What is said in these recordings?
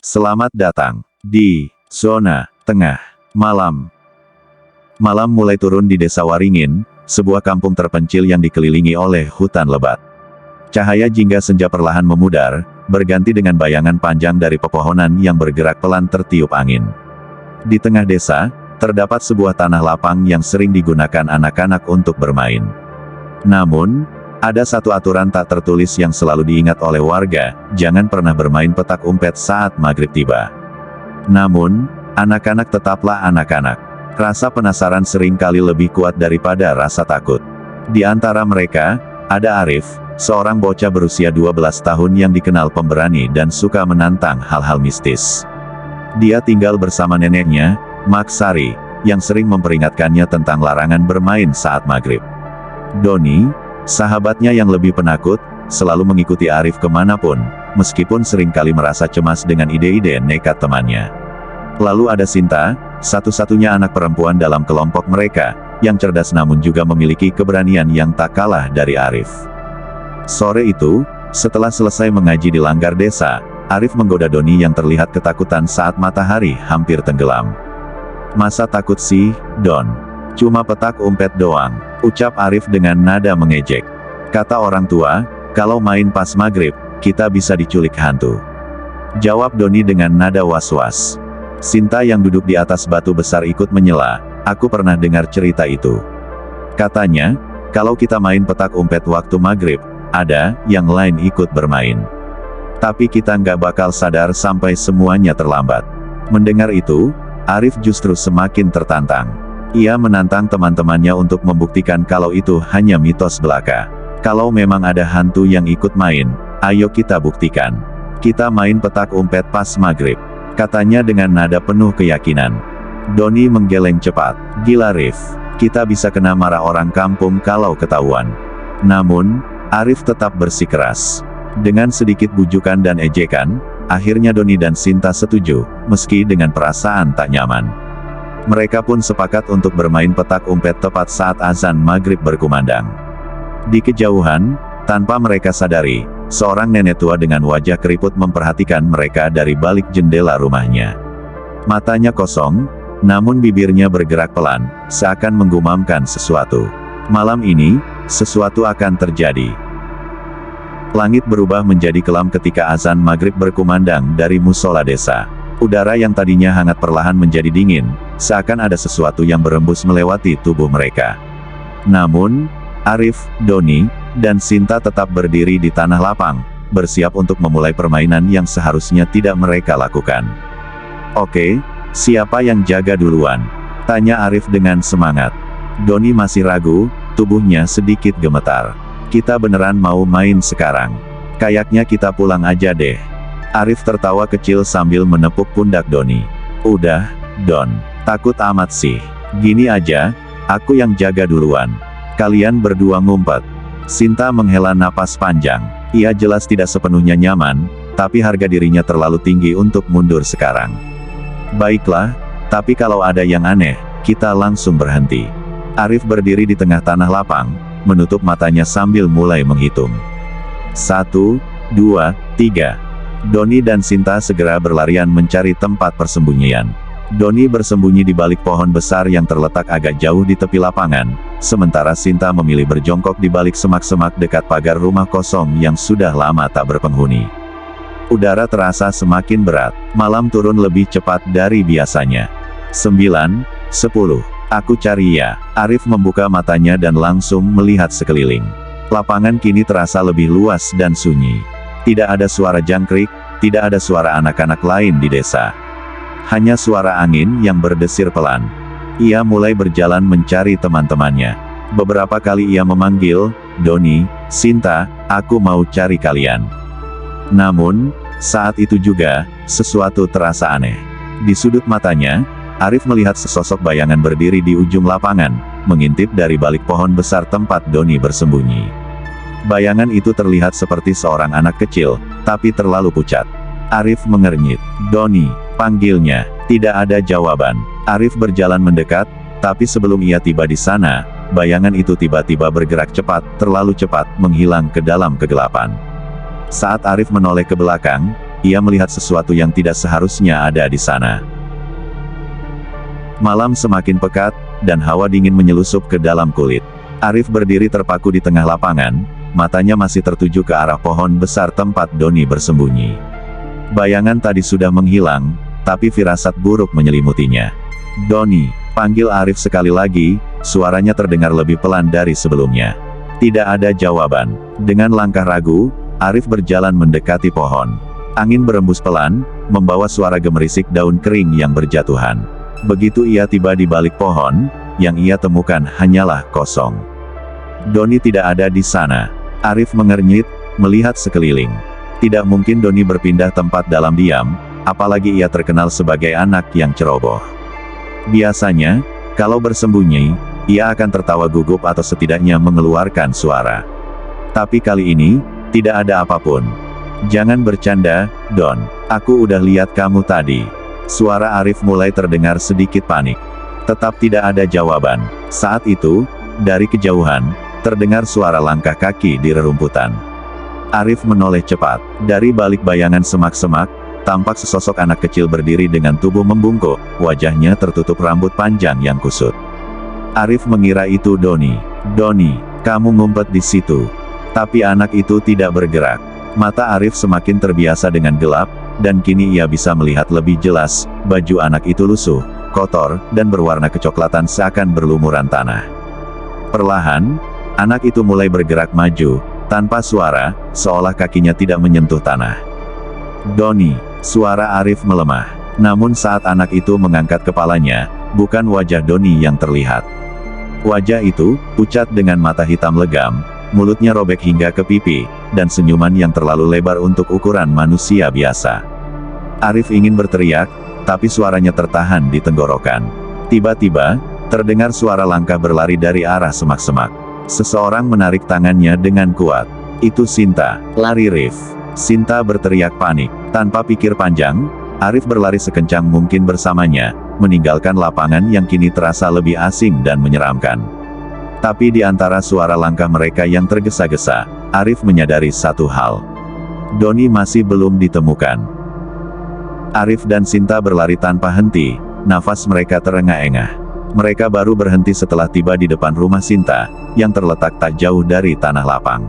Selamat datang di zona tengah malam. Malam mulai turun di desa Waringin, sebuah kampung terpencil yang dikelilingi oleh hutan lebat. Cahaya jingga senja perlahan memudar, berganti dengan bayangan panjang dari pepohonan yang bergerak pelan tertiup angin. Di tengah desa, terdapat sebuah tanah lapang yang sering digunakan anak-anak untuk bermain. Namun, ada satu aturan tak tertulis yang selalu diingat oleh warga, jangan pernah bermain petak umpet saat maghrib tiba. Namun, anak-anak tetaplah anak-anak. Rasa penasaran sering kali lebih kuat daripada rasa takut. Di antara mereka, ada Arif, seorang bocah berusia 12 tahun yang dikenal pemberani dan suka menantang hal-hal mistis. Dia tinggal bersama neneknya, Mak Sari, yang sering memperingatkannya tentang larangan bermain saat maghrib. Doni, sahabatnya yang lebih penakut, selalu mengikuti Arif kemanapun, meskipun seringkali merasa cemas dengan ide-ide nekat temannya. Lalu ada Sinta, satu-satunya anak perempuan dalam kelompok mereka, yang cerdas namun juga memiliki keberanian yang tak kalah dari Arif. Sore itu, setelah selesai mengaji di langgar desa, Arif menggoda Doni yang terlihat ketakutan saat matahari hampir tenggelam. "Masa takut sih, Don? Cuma petak umpet doang," ucap Arif dengan nada mengejek. "Kata orang tua, kalau main pas maghrib, kita bisa diculik hantu," jawab Doni dengan nada was-was. Sinta yang duduk di atas batu besar ikut menyela, "Aku pernah dengar cerita itu. Katanya, kalau kita main petak umpet waktu maghrib, ada yang lain ikut bermain. Tapi kita nggak bakal sadar sampai semuanya terlambat." Mendengar itu, Arif justru semakin tertantang. Ia menantang teman-temannya untuk membuktikan kalau itu hanya mitos belaka. "Kalau memang ada hantu yang ikut main, ayo kita buktikan. Kita main petak umpet pas maghrib," katanya dengan nada penuh keyakinan. Doni menggeleng cepat. "Gila Rif, kita bisa kena marah orang kampung kalau ketahuan." Namun, Arif tetap bersikeras. Dengan sedikit bujukan dan ejekan, akhirnya Doni dan Sinta setuju, meski dengan perasaan tak nyaman. Mereka pun sepakat untuk bermain petak umpet tepat saat azan maghrib berkumandang. Di kejauhan, tanpa mereka sadari, seorang nenek tua dengan wajah keriput memperhatikan mereka dari balik jendela rumahnya. Matanya kosong, namun bibirnya bergerak pelan, seakan menggumamkan sesuatu. Malam ini, sesuatu akan terjadi. Langit berubah menjadi kelam ketika azan maghrib berkumandang dari musola desa. Udara yang tadinya hangat perlahan menjadi dingin, seakan ada sesuatu yang berembus melewati tubuh mereka. Namun, Arif, Doni, dan Sinta tetap berdiri di tanah lapang, bersiap untuk memulai permainan yang seharusnya tidak mereka lakukan. "Oke, siapa yang jaga duluan?" tanya Arif dengan semangat. Doni masih ragu, tubuhnya sedikit gemetar. "Kita beneran mau main sekarang? Kayaknya kita pulang aja deh." Arif tertawa kecil sambil menepuk pundak Doni. "Udah, Don. Takut amat sih. Gini aja, aku yang jaga duluan. Kalian berdua ngumpet." Sinta menghela napas panjang. Ia jelas tidak sepenuhnya nyaman, tapi harga dirinya terlalu tinggi untuk mundur sekarang. "Baiklah, tapi kalau ada yang aneh, kita langsung berhenti." Arif berdiri di tengah tanah lapang, menutup matanya sambil mulai menghitung. 1, 2, 3. Doni dan Sinta segera berlarian mencari tempat persembunyian. Doni bersembunyi di balik pohon besar yang terletak agak jauh di tepi lapangan, sementara Sinta memilih berjongkok di balik semak-semak dekat pagar rumah kosong yang sudah lama tak berpenghuni. Udara terasa semakin berat, malam turun lebih cepat dari biasanya. 9, 10. "Aku cari ya." Arif membuka matanya dan langsung melihat sekeliling. Lapangan kini terasa lebih luas dan sunyi. Tidak ada suara jangkrik, tidak ada suara anak-anak lain di desa. Hanya suara angin yang berdesir pelan. Ia mulai berjalan mencari teman-temannya. Beberapa kali ia memanggil, "Doni, Sinta, aku mau cari kalian." Namun, saat itu juga, sesuatu terasa aneh. Di sudut matanya, Arif melihat sesosok bayangan berdiri di ujung lapangan, mengintip dari balik pohon besar tempat Doni bersembunyi. Bayangan itu terlihat seperti seorang anak kecil, tapi terlalu pucat. Arif mengernyit. "Doni," panggilnya. Tidak ada jawaban. Arif berjalan mendekat, tapi sebelum ia tiba di sana, bayangan itu tiba-tiba bergerak cepat, terlalu cepat, menghilang ke dalam kegelapan. Saat Arif menoleh ke belakang, ia melihat sesuatu yang tidak seharusnya ada di sana. Malam semakin pekat, dan hawa dingin menyelusup ke dalam kulit. Arif berdiri terpaku di tengah lapangan, matanya masih tertuju ke arah pohon besar tempat Doni bersembunyi. Bayangan tadi sudah menghilang, tapi firasat buruk menyelimutinya. "Doni," panggil Arif sekali lagi, suaranya terdengar lebih pelan dari sebelumnya. Tidak ada jawaban. Dengan langkah ragu, Arif berjalan mendekati pohon. Angin berembus pelan, membawa suara gemerisik daun kering yang berjatuhan. Begitu ia tiba di balik pohon, yang ia temukan hanyalah kosong. Doni tidak ada di sana. Arif mengernyit, melihat sekeliling. Tidak mungkin Doni berpindah tempat dalam diam, apalagi ia terkenal sebagai anak yang ceroboh. Biasanya, kalau bersembunyi, ia akan tertawa gugup atau setidaknya mengeluarkan suara. Tapi kali ini, tidak ada apapun. "Jangan bercanda, Don. Aku udah lihat kamu tadi." Suara Arif mulai terdengar sedikit panik. Tetap tidak ada jawaban. Saat itu, dari kejauhan, terdengar suara langkah kaki di rerumputan. Arif menoleh cepat. Dari balik bayangan semak-semak, tampak sesosok anak kecil berdiri dengan tubuh membungkuk, wajahnya tertutup rambut panjang yang kusut. Arif mengira itu Doni. "Doni, kamu ngumpet di situ." Tapi anak itu tidak bergerak. Mata Arif semakin terbiasa dengan gelap, dan kini ia bisa melihat lebih jelas, baju anak itu lusuh, kotor, dan berwarna kecoklatan seakan berlumuran tanah. Perlahan, anak itu mulai bergerak maju, tanpa suara, seolah kakinya tidak menyentuh tanah. "Doni," suara Arif melemah. Namun saat anak itu mengangkat kepalanya, bukan wajah Doni yang terlihat. Wajah itu, pucat dengan mata hitam legam, mulutnya robek hingga ke pipi, dan senyuman yang terlalu lebar untuk ukuran manusia biasa. Arif ingin berteriak, tapi suaranya tertahan di tenggorokan. Tiba-tiba, terdengar suara langkah berlari dari arah semak-semak. Seseorang menarik tangannya dengan kuat. "Itu Sinta, lari Rif." Sinta berteriak panik. Tanpa pikir panjang, Arif berlari sekencang mungkin bersamanya, meninggalkan lapangan yang kini terasa lebih asing dan menyeramkan. Tapi di antara suara langkah mereka yang tergesa-gesa, Arif menyadari satu hal. Doni masih belum ditemukan. Arif dan Sinta berlari tanpa henti, nafas mereka terengah-engah. Mereka baru berhenti setelah tiba di depan rumah Sinta, yang terletak tak jauh dari tanah lapang.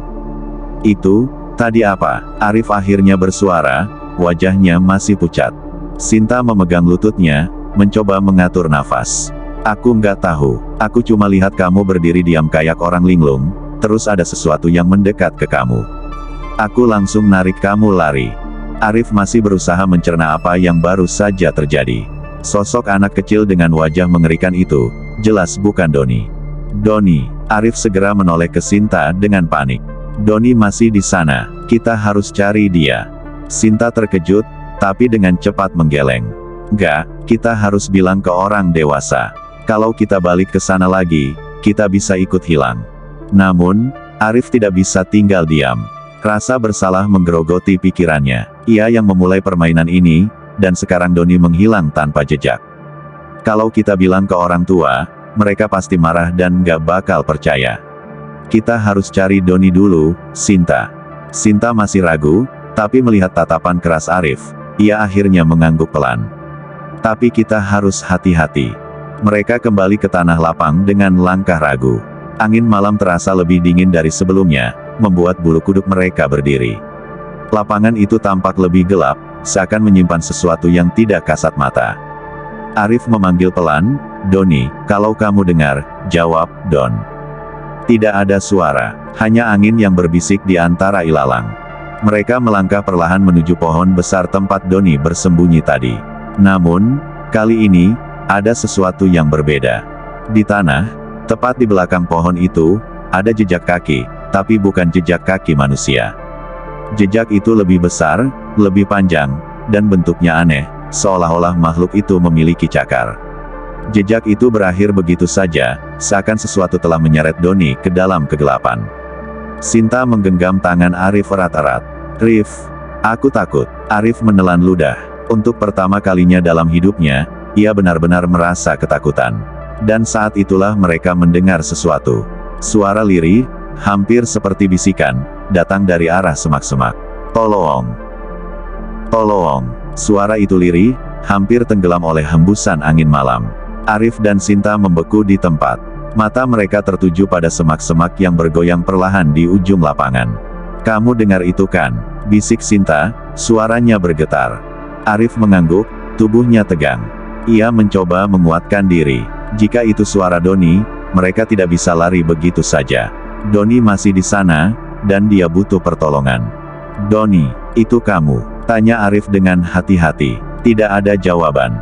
"Itu, tadi apa?" Arif akhirnya bersuara, wajahnya masih pucat. Sinta memegang lututnya, mencoba mengatur nafas. "Aku nggak tahu, aku cuma lihat kamu berdiri diam kayak orang linglung, terus ada sesuatu yang mendekat ke kamu. Aku langsung narik kamu lari." Arif masih berusaha mencerna apa yang baru saja terjadi. Sosok anak kecil dengan wajah mengerikan itu, jelas bukan Doni. "Doni," Arif segera menoleh ke Sinta dengan panik. "Doni masih di sana, kita harus cari dia." Sinta terkejut, tapi dengan cepat menggeleng. "Enggak, kita harus bilang ke orang dewasa. Kalau kita balik ke sana lagi, kita bisa ikut hilang." Namun, Arif tidak bisa tinggal diam. Rasa bersalah menggerogoti pikirannya. Ia yang memulai permainan ini, dan sekarang Doni menghilang tanpa jejak. Kalau kita bilang ke orang tua, mereka pasti marah dan nggak bakal percaya. "Kita harus cari Doni dulu, Sinta." Sinta masih ragu, tapi melihat tatapan keras Arif, ia akhirnya mengangguk pelan. "Tapi kita harus hati-hati." Mereka kembali ke tanah lapang dengan langkah ragu. Angin malam terasa lebih dingin dari sebelumnya, membuat bulu kuduk mereka berdiri. Lapangan itu tampak lebih gelap, seakan menyimpan sesuatu yang tidak kasat mata. Arif memanggil pelan, "Doni, kalau kamu dengar, jawab, Don." Tidak ada suara, hanya angin yang berbisik di antara ilalang. Mereka melangkah perlahan menuju pohon besar tempat Doni bersembunyi tadi. Namun, kali ini, ada sesuatu yang berbeda. Di tanah, tepat di belakang pohon itu, ada jejak kaki, tapi bukan jejak kaki manusia. Jejak itu lebih besar, lebih panjang, dan bentuknya aneh, seolah-olah makhluk itu memiliki cakar. Jejak itu berakhir begitu saja, seakan sesuatu telah menyeret Doni ke dalam kegelapan. Sinta menggenggam tangan Arif erat-erat. "Rif, aku takut." Arif menelan ludah. Untuk pertama kalinya dalam hidupnya, ia benar-benar merasa ketakutan. Dan saat itulah mereka mendengar sesuatu. Suara lirih, hampir seperti bisikan, datang dari arah semak-semak. "Tolong! Tolong! Suara itu lirih, hampir tenggelam oleh hembusan angin malam. Arif dan Sinta membeku di tempat. Mata mereka tertuju pada semak-semak yang bergoyang perlahan di ujung lapangan. "Kamu dengar itu kan?" bisik Sinta, suaranya bergetar. Arif mengangguk, tubuhnya tegang. Ia mencoba menguatkan diri. Jika itu suara Doni, mereka tidak bisa lari begitu saja. Doni masih di sana, dan dia butuh pertolongan. "Doni, itu kamu?" tanya Arif dengan hati-hati. Tidak ada jawaban.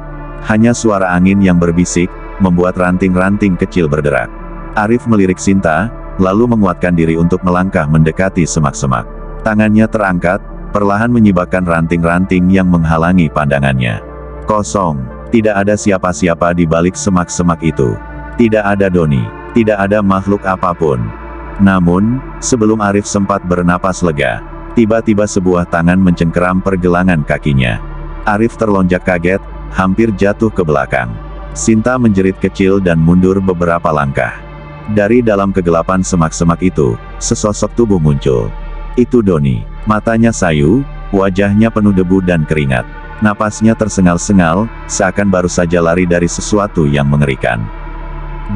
Hanya suara angin yang berbisik, membuat ranting-ranting kecil berderak. Arif melirik Sinta, lalu menguatkan diri untuk melangkah mendekati semak-semak. Tangannya terangkat, perlahan menyibakkan ranting-ranting yang menghalangi pandangannya. Kosong. Tidak ada siapa-siapa di balik semak-semak itu. Tidak ada Doni. Tidak ada makhluk apapun. Namun, sebelum Arif sempat bernapas lega, tiba-tiba sebuah tangan mencengkeram pergelangan kakinya. Arif terlonjak kaget, hampir jatuh ke belakang. Sinta menjerit kecil dan mundur beberapa langkah. Dari dalam kegelapan semak-semak itu, sesosok tubuh muncul. Itu Doni. Matanya sayu, wajahnya penuh debu dan keringat. Napasnya tersengal-sengal, seakan baru saja lari dari sesuatu yang mengerikan.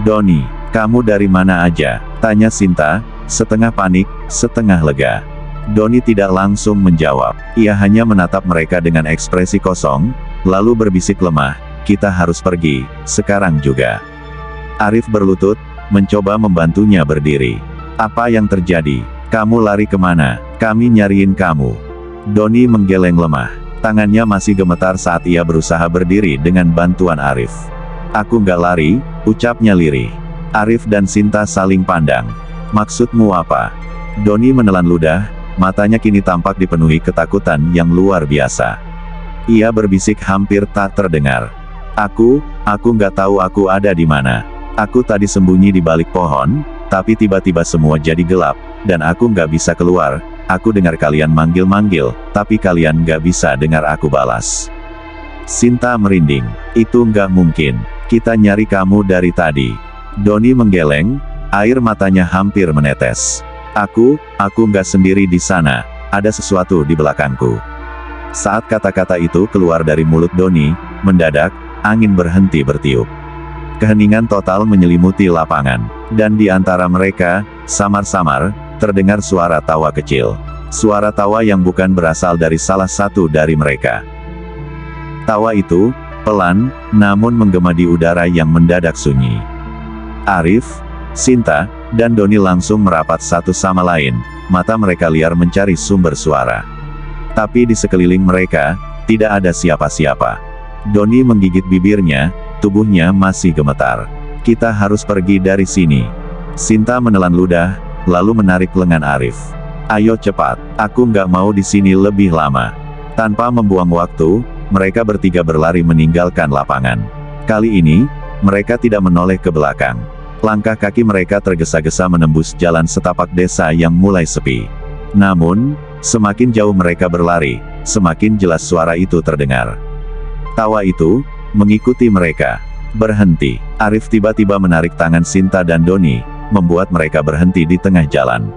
"Doni, kamu dari mana aja?" tanya Sinta, setengah panik, setengah lega. Doni tidak langsung menjawab. Ia hanya menatap mereka dengan ekspresi kosong, lalu berbisik lemah, "Kita harus pergi, sekarang juga." Arif berlutut, mencoba membantunya berdiri. "Apa yang terjadi? Kamu lari kemana? Kami nyariin kamu." Doni menggeleng lemah. Tangannya masih gemetar saat ia berusaha berdiri dengan bantuan Arif. "Aku nggak lari," ucapnya lirih. Arif dan Sinta saling pandang. "Maksudmu apa?" Doni menelan ludah, matanya kini tampak dipenuhi ketakutan yang luar biasa. Ia berbisik hampir tak terdengar. Aku nggak tahu aku ada di mana. Aku tadi sembunyi di balik pohon, tapi tiba-tiba semua jadi gelap, dan aku nggak bisa keluar. Aku dengar kalian manggil-manggil, tapi kalian nggak bisa dengar aku balas." Sinta merinding. "Itu nggak mungkin. Kita nyari kamu dari tadi." Doni menggeleng, air matanya hampir menetes. Aku nggak sendiri di sana. Ada sesuatu di belakangku." Saat kata-kata itu keluar dari mulut Doni, mendadak, angin berhenti bertiup. Keheningan total menyelimuti lapangan. Dan di antara mereka, samar-samar, terdengar suara tawa kecil. Suara tawa yang bukan berasal dari salah satu dari mereka. Tawa itu, pelan, namun menggema di udara yang mendadak sunyi. Arif, Sinta, dan Doni langsung merapat satu sama lain, mata mereka liar mencari sumber suara. Tapi di sekeliling mereka, tidak ada siapa-siapa. Doni menggigit bibirnya, tubuhnya masih gemetar. "Kita harus pergi dari sini." Sinta menelan ludah, lalu menarik lengan Arif. "Ayo cepat, aku nggak mau di sini lebih lama." Tanpa membuang waktu, mereka bertiga berlari meninggalkan lapangan. Kali ini, mereka tidak menoleh ke belakang. Langkah kaki mereka tergesa-gesa menembus jalan setapak desa yang mulai sepi. Namun, semakin jauh mereka berlari, semakin jelas suara itu terdengar. Tawa itu mengikuti mereka. "Berhenti." Arif tiba-tiba menarik tangan Sinta dan Doni, membuat mereka berhenti di tengah jalan.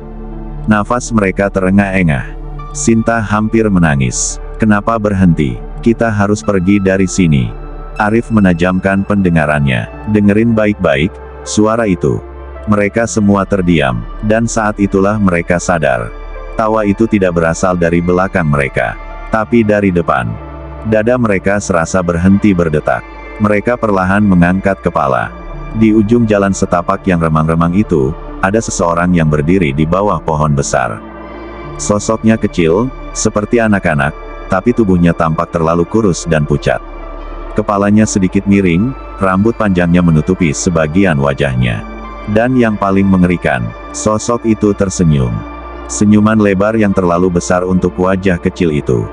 Nafas mereka terengah-engah. Sinta hampir menangis. "Kenapa berhenti? Kita harus pergi dari sini." Arif menajamkan pendengarannya. "Dengerin baik-baik, suara itu." Mereka semua terdiam, dan saat itulah mereka sadar. Tawa itu tidak berasal dari belakang mereka, tapi dari depan. Dada mereka serasa berhenti berdetak. Mereka perlahan mengangkat kepala. Di ujung jalan setapak yang remang-remang itu, ada seseorang yang berdiri di bawah pohon besar. Sosoknya kecil, seperti anak-anak, tapi tubuhnya tampak terlalu kurus dan pucat. Kepalanya sedikit miring, rambut panjangnya menutupi sebagian wajahnya. Dan yang paling mengerikan, sosok itu tersenyum. Senyuman lebar yang terlalu besar untuk wajah kecil itu.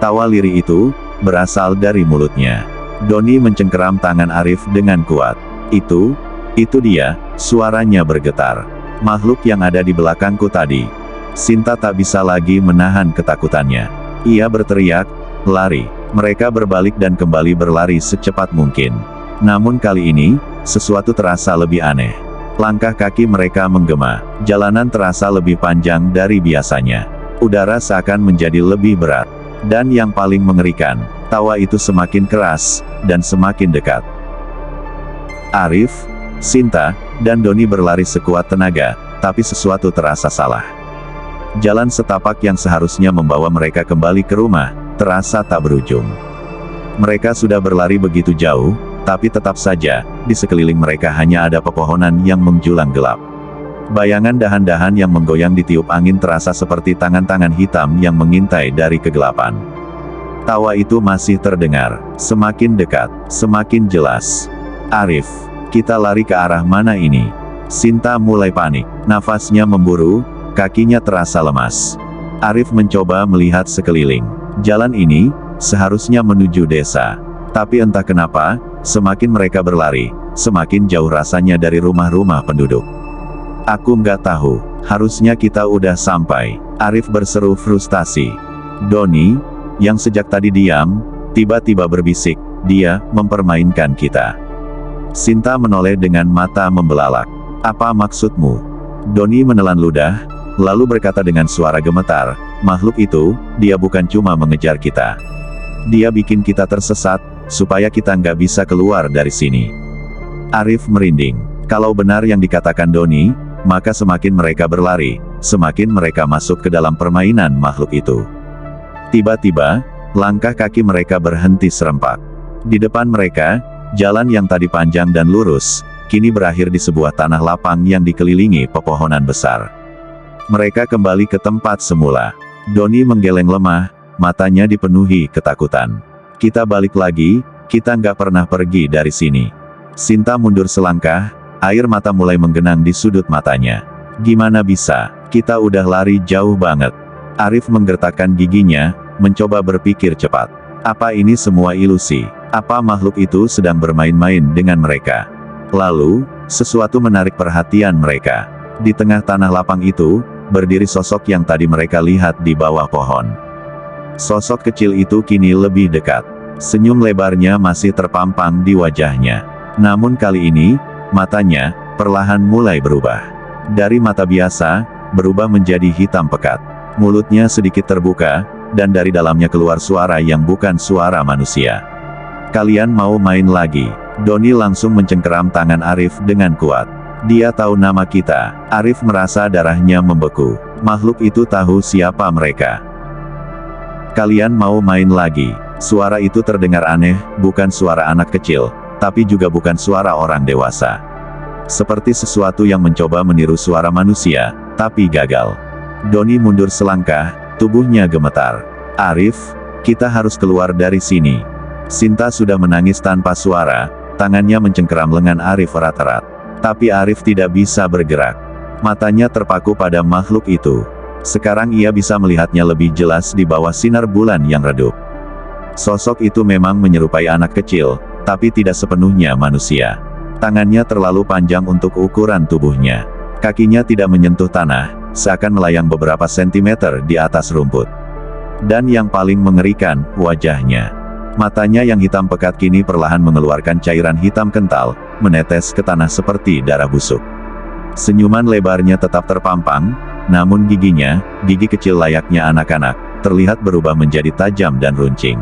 Tawa lirih itu berasal dari mulutnya. Doni mencengkeram tangan Arif dengan kuat. Itu dia, suaranya bergetar. "Makhluk yang ada di belakangku tadi." Sinta tak bisa lagi menahan ketakutannya. Ia berteriak, "Lari!" Mereka berbalik dan kembali berlari secepat mungkin. Namun kali ini, sesuatu terasa lebih aneh. Langkah kaki mereka menggema, jalanan terasa lebih panjang dari biasanya. Udara seakan menjadi lebih berat. Dan yang paling mengerikan, tawa itu semakin keras, dan semakin dekat. Arif, Sinta, dan Doni berlari sekuat tenaga, tapi sesuatu terasa salah. Jalan setapak yang seharusnya membawa mereka kembali ke rumah, terasa tak berujung. Mereka sudah berlari begitu jauh, tapi tetap saja, di sekeliling mereka hanya ada pepohonan yang menjulang gelap. Bayangan dahan-dahan yang menggoyang ditiup angin terasa seperti tangan-tangan hitam yang mengintai dari kegelapan. Tawa itu masih terdengar, semakin dekat, semakin jelas. Arif, kita lari ke arah mana ini? Sinta mulai panik, nafasnya memburu, kakinya terasa lemas. Arif mencoba melihat sekeliling. Jalan ini, seharusnya menuju desa. Tapi entah kenapa, semakin mereka berlari, semakin jauh rasanya dari rumah-rumah penduduk. Aku nggak tahu, harusnya kita udah sampai. Arif berseru frustasi. Doni, yang sejak tadi diam, tiba-tiba berbisik, dia mempermainkan kita. Sinta menoleh dengan mata membelalak. Apa maksudmu? Doni menelan ludah, lalu berkata dengan suara gemetar, makhluk itu, dia bukan cuma mengejar kita. Dia bikin kita tersesat, supaya kita nggak bisa keluar dari sini. Arif merinding. Kalau benar yang dikatakan Doni, maka semakin mereka berlari, semakin mereka masuk ke dalam permainan makhluk itu. Tiba-tiba, langkah kaki mereka berhenti serempak. Di depan mereka, jalan yang tadi panjang dan lurus, kini berakhir di sebuah tanah lapang yang dikelilingi pepohonan besar. Mereka kembali ke tempat semula. Doni menggeleng lemah, matanya dipenuhi ketakutan. Kita balik lagi, kita nggak pernah pergi dari sini. Sinta mundur selangkah, air mata mulai menggenang di sudut matanya. Gimana bisa? Kita udah lari jauh banget. Arif menggertakkan giginya, mencoba berpikir cepat. Apa ini semua ilusi? Apa makhluk itu sedang bermain-main dengan mereka? Lalu, sesuatu menarik perhatian mereka. Di tengah tanah lapang itu, berdiri sosok yang tadi mereka lihat di bawah pohon. Sosok kecil itu kini lebih dekat. Senyum lebarnya masih terpampang di wajahnya. Namun kali ini, matanya, perlahan mulai berubah. Dari mata biasa, berubah menjadi hitam pekat. Mulutnya sedikit terbuka, dan dari dalamnya keluar suara yang bukan suara manusia. Kalian mau main lagi? Doni langsung mencengkeram tangan Arif dengan kuat. Dia tahu nama kita. Arif merasa darahnya membeku. Makhluk itu tahu siapa mereka. Kalian mau main lagi? Suara itu terdengar aneh, bukan suara anak kecil, tapi juga bukan suara orang dewasa. Seperti sesuatu yang mencoba meniru suara manusia, tapi gagal. Doni mundur selangkah, tubuhnya gemetar. Arif, kita harus keluar dari sini. Sinta sudah menangis tanpa suara, tangannya mencengkeram lengan Arif erat-erat. Tapi Arif tidak bisa bergerak. Matanya terpaku pada makhluk itu. Sekarang ia bisa melihatnya lebih jelas di bawah sinar bulan yang redup. Sosok itu memang menyerupai anak kecil, tapi tidak sepenuhnya manusia. Tangannya terlalu panjang untuk ukuran tubuhnya. Kakinya tidak menyentuh tanah, seakan melayang beberapa sentimeter di atas rumput. Dan yang paling mengerikan, wajahnya. Matanya yang hitam pekat kini perlahan mengeluarkan cairan hitam kental, menetes ke tanah seperti darah busuk. Senyuman lebarnya tetap terpampang, namun giginya, gigi kecil layaknya anak-anak, terlihat berubah menjadi tajam dan runcing.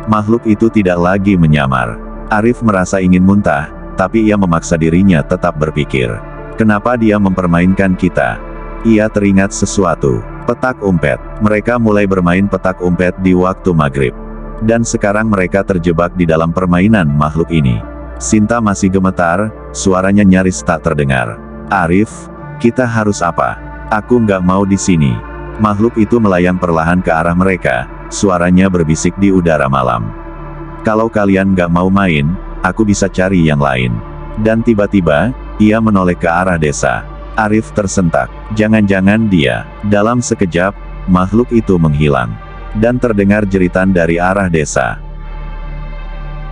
Makhluk itu tidak lagi menyamar. Arif merasa ingin muntah, tapi ia memaksa dirinya tetap berpikir. Kenapa dia mempermainkan kita? Ia teringat sesuatu. Petak umpet. Mereka mulai bermain petak umpet di waktu maghrib. Dan sekarang mereka terjebak di dalam permainan makhluk ini. Sinta masih gemetar, suaranya nyaris tak terdengar. Arif, kita harus apa? Aku nggak mau di sini. Makhluk itu melayang perlahan ke arah mereka, suaranya berbisik di udara malam. Kalau kalian nggak mau main, aku bisa cari yang lain. Dan tiba-tiba, ia menoleh ke arah desa. Arif tersentak. Jangan-jangan dia. Dalam sekejap, makhluk itu menghilang. Dan terdengar jeritan dari arah desa.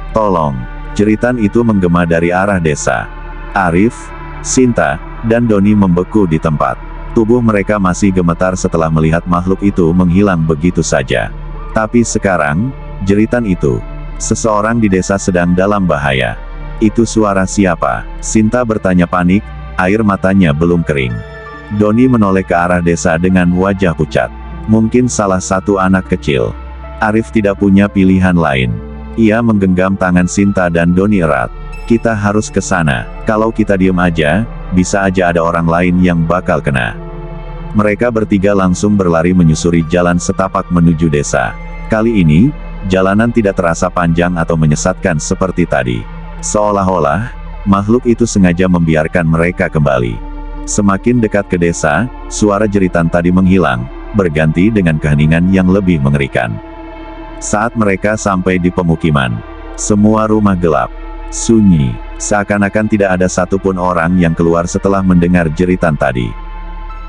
Tolong. Jeritan itu menggema dari arah desa. Arif, Sinta, dan Doni membeku di tempat. Tubuh mereka masih gemetar setelah melihat makhluk itu menghilang begitu saja. Tapi sekarang, jeritan itu. Seseorang di desa sedang dalam bahaya. Itu suara siapa? Sinta bertanya panik, air matanya belum kering. Doni menoleh ke arah desa dengan wajah pucat. Mungkin salah satu anak kecil. Arif tidak punya pilihan lain. Ia menggenggam tangan Sinta dan Doni erat. Kita harus ke sana. Kalau kita diem aja, bisa aja ada orang lain yang bakal kena. Mereka bertiga langsung berlari menyusuri jalan setapak menuju desa. Kali ini, jalanan tidak terasa panjang atau menyesatkan seperti tadi. Seolah-olah, makhluk itu sengaja membiarkan mereka kembali. Semakin dekat ke desa, suara jeritan tadi menghilang, berganti dengan keheningan yang lebih mengerikan. Saat mereka sampai di pemukiman, semua rumah gelap, sunyi, seakan-akan tidak ada satupun orang yang keluar setelah mendengar jeritan tadi.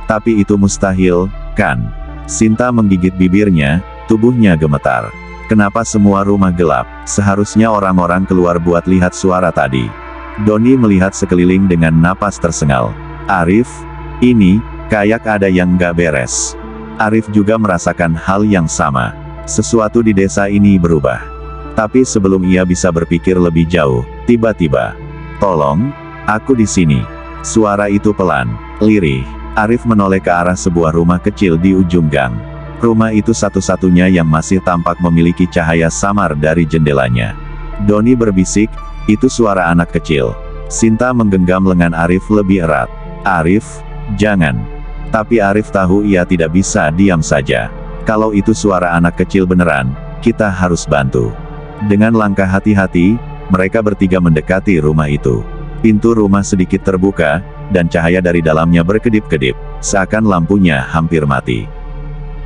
Tapi itu mustahil, kan? Sinta menggigit bibirnya, tubuhnya gemetar. Kenapa semua rumah gelap? Seharusnya orang-orang keluar buat lihat suara tadi. Doni melihat sekeliling dengan napas tersengal. Arif, ini, kayak ada yang nggak beres. Arif juga merasakan hal yang sama. Sesuatu di desa ini berubah. Tapi sebelum ia bisa berpikir lebih jauh, tiba-tiba, "Tolong, aku di sini." Suara itu pelan, lirih. Arif menoleh ke arah sebuah rumah kecil di ujung gang. Rumah itu satu-satunya yang masih tampak memiliki cahaya samar dari jendelanya. Doni berbisik, "Itu suara anak kecil." Sinta menggenggam lengan Arif lebih erat. "Arif, jangan." Tapi Arif tahu ia tidak bisa diam saja. Kalau itu suara anak kecil beneran, kita harus bantu. Dengan langkah hati-hati, mereka bertiga mendekati rumah itu. Pintu rumah sedikit terbuka, dan cahaya dari dalamnya berkedip-kedip, seakan lampunya hampir mati.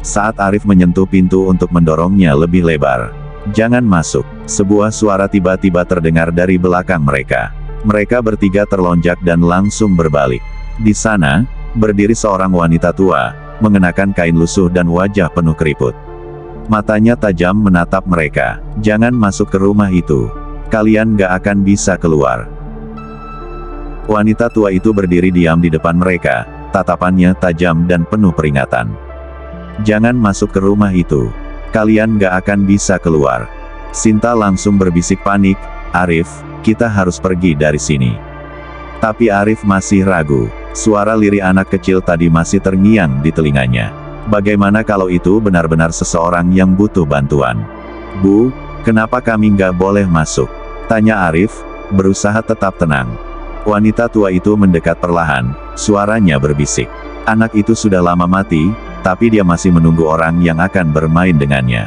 Saat Arif menyentuh pintu untuk mendorongnya lebih lebar, "Jangan masuk." Sebuah suara tiba-tiba terdengar dari belakang mereka. Mereka bertiga terlonjak dan langsung berbalik. Di sana, berdiri seorang wanita tua, mengenakan kain lusuh dan wajah penuh keriput. Matanya tajam menatap mereka. "Jangan masuk ke rumah itu. Kalian gak akan bisa keluar." Wanita tua itu berdiri diam di depan mereka, tatapannya tajam dan penuh peringatan. "Jangan masuk ke rumah itu. Kalian gak akan bisa keluar." Sinta langsung berbisik panik, "Arif, kita harus pergi dari sini." Tapi Arif masih ragu. Suara lirih anak kecil tadi masih terngiang di telinganya. Bagaimana kalau itu benar-benar seseorang yang butuh bantuan? "Bu, kenapa kami nggak boleh masuk?" tanya Arif, berusaha tetap tenang. Wanita tua itu mendekat perlahan, suaranya berbisik. Anak itu sudah lama mati, tapi dia masih menunggu orang yang akan bermain dengannya.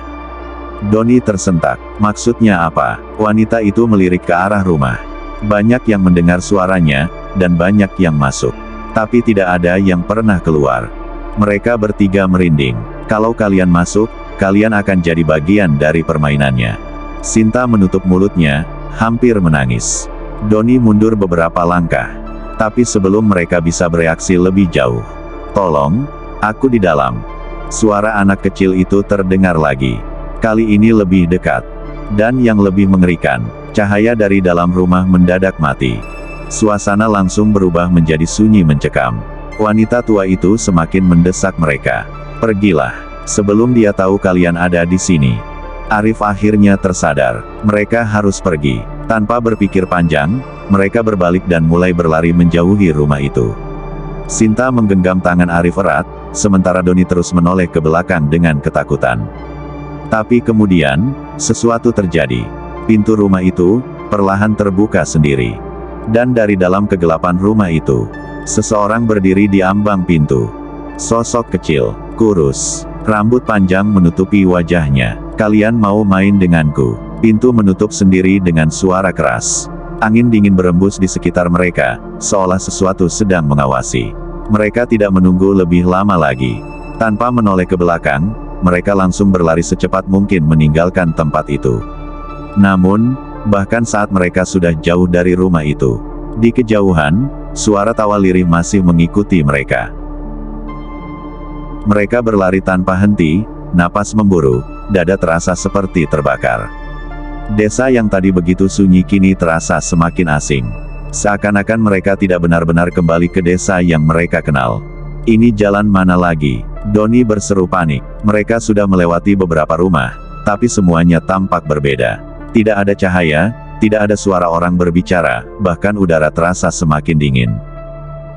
Doni tersentak. Maksudnya apa? Wanita itu melirik ke arah rumah. Banyak yang mendengar suaranya, dan banyak yang masuk. Tapi tidak ada yang pernah keluar. Mereka bertiga merinding. "Kalau kalian masuk, kalian akan jadi bagian dari permainannya." Sinta menutup mulutnya, hampir menangis. Doni mundur beberapa langkah. Tapi sebelum mereka bisa bereaksi lebih jauh, "Tolong, aku di dalam." Suara anak kecil itu terdengar lagi. Kali ini lebih dekat. Dan yang lebih mengerikan, cahaya dari dalam rumah mendadak mati. Suasana langsung berubah menjadi sunyi mencekam. Wanita tua itu semakin mendesak mereka. "Pergilah, sebelum dia tahu kalian ada di sini." Arif akhirnya tersadar. Mereka harus pergi. Tanpa berpikir panjang, mereka berbalik dan mulai berlari menjauhi rumah itu. Sinta menggenggam tangan Arif erat, sementara Doni terus menoleh ke belakang dengan ketakutan. Tapi kemudian, sesuatu terjadi. Pintu rumah itu perlahan terbuka sendiri. Dan dari dalam kegelapan rumah itu, seseorang berdiri di ambang pintu. Sosok kecil, kurus, rambut panjang menutupi wajahnya. "Kalian mau main denganku?" Pintu menutup sendiri dengan suara keras. Angin dingin berembus di sekitar mereka, seolah sesuatu sedang mengawasi. Mereka tidak menunggu lebih lama lagi. Tanpa menoleh ke belakang, mereka langsung berlari secepat mungkin meninggalkan tempat itu. Namun, bahkan saat mereka sudah jauh dari rumah itu, di kejauhan, suara tawa lirih masih mengikuti mereka. Mereka berlari tanpa henti, napas memburu, dada terasa seperti terbakar. Desa yang tadi begitu sunyi kini terasa semakin asing. Seakan-akan mereka tidak benar-benar kembali ke desa yang mereka kenal. "Ini jalan mana lagi?" Doni berseru panik. Mereka sudah melewati beberapa rumah, tapi semuanya tampak berbeda. Tidak ada cahaya, tidak ada suara orang berbicara, bahkan udara terasa semakin dingin.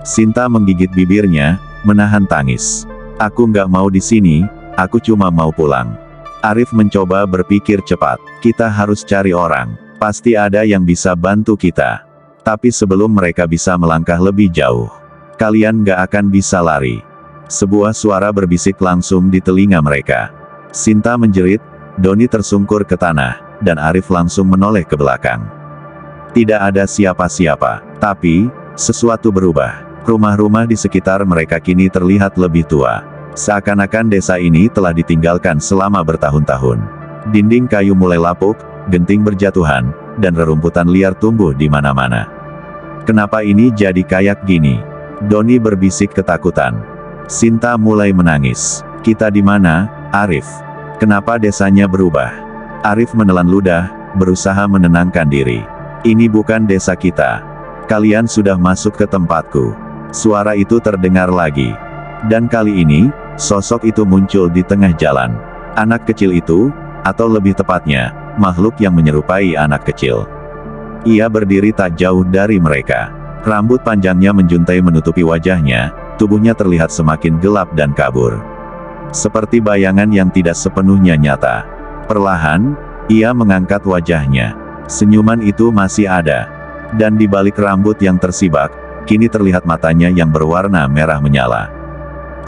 Sinta menggigit bibirnya, menahan tangis. "Aku nggak mau di sini, aku cuma mau pulang." Arif mencoba berpikir cepat. Kita harus cari orang. Pasti ada yang bisa bantu kita. Tapi sebelum mereka bisa melangkah lebih jauh, kalian gak akan bisa lari. Sebuah suara berbisik langsung di telinga mereka. Sinta menjerit, Doni tersungkur ke tanah, dan Arif langsung menoleh ke belakang. Tidak ada siapa-siapa. Tapi, sesuatu berubah. Rumah-rumah di sekitar mereka kini terlihat lebih tua. Seakan-akan desa ini telah ditinggalkan selama bertahun-tahun. Dinding kayu mulai lapuk, genting berjatuhan, dan rerumputan liar tumbuh di mana-mana. Kenapa ini jadi kayak gini? Doni berbisik ketakutan. Sinta mulai menangis. Kita di mana, Arif? Kenapa desanya berubah? Arif menelan ludah, berusaha menenangkan diri. Ini bukan desa kita. Kalian sudah masuk ke tempatku. Suara itu terdengar lagi. Dan kali ini, sosok itu muncul di tengah jalan. Anak kecil itu, atau lebih tepatnya, makhluk yang menyerupai anak kecil. Ia berdiri tak jauh dari mereka. Rambut panjangnya menjuntai menutupi wajahnya, tubuhnya terlihat semakin gelap dan kabur. Seperti bayangan yang tidak sepenuhnya nyata. Perlahan, ia mengangkat wajahnya. Senyuman itu masih ada. Dan di balik rambut yang tersibak, kini terlihat matanya yang berwarna merah menyala.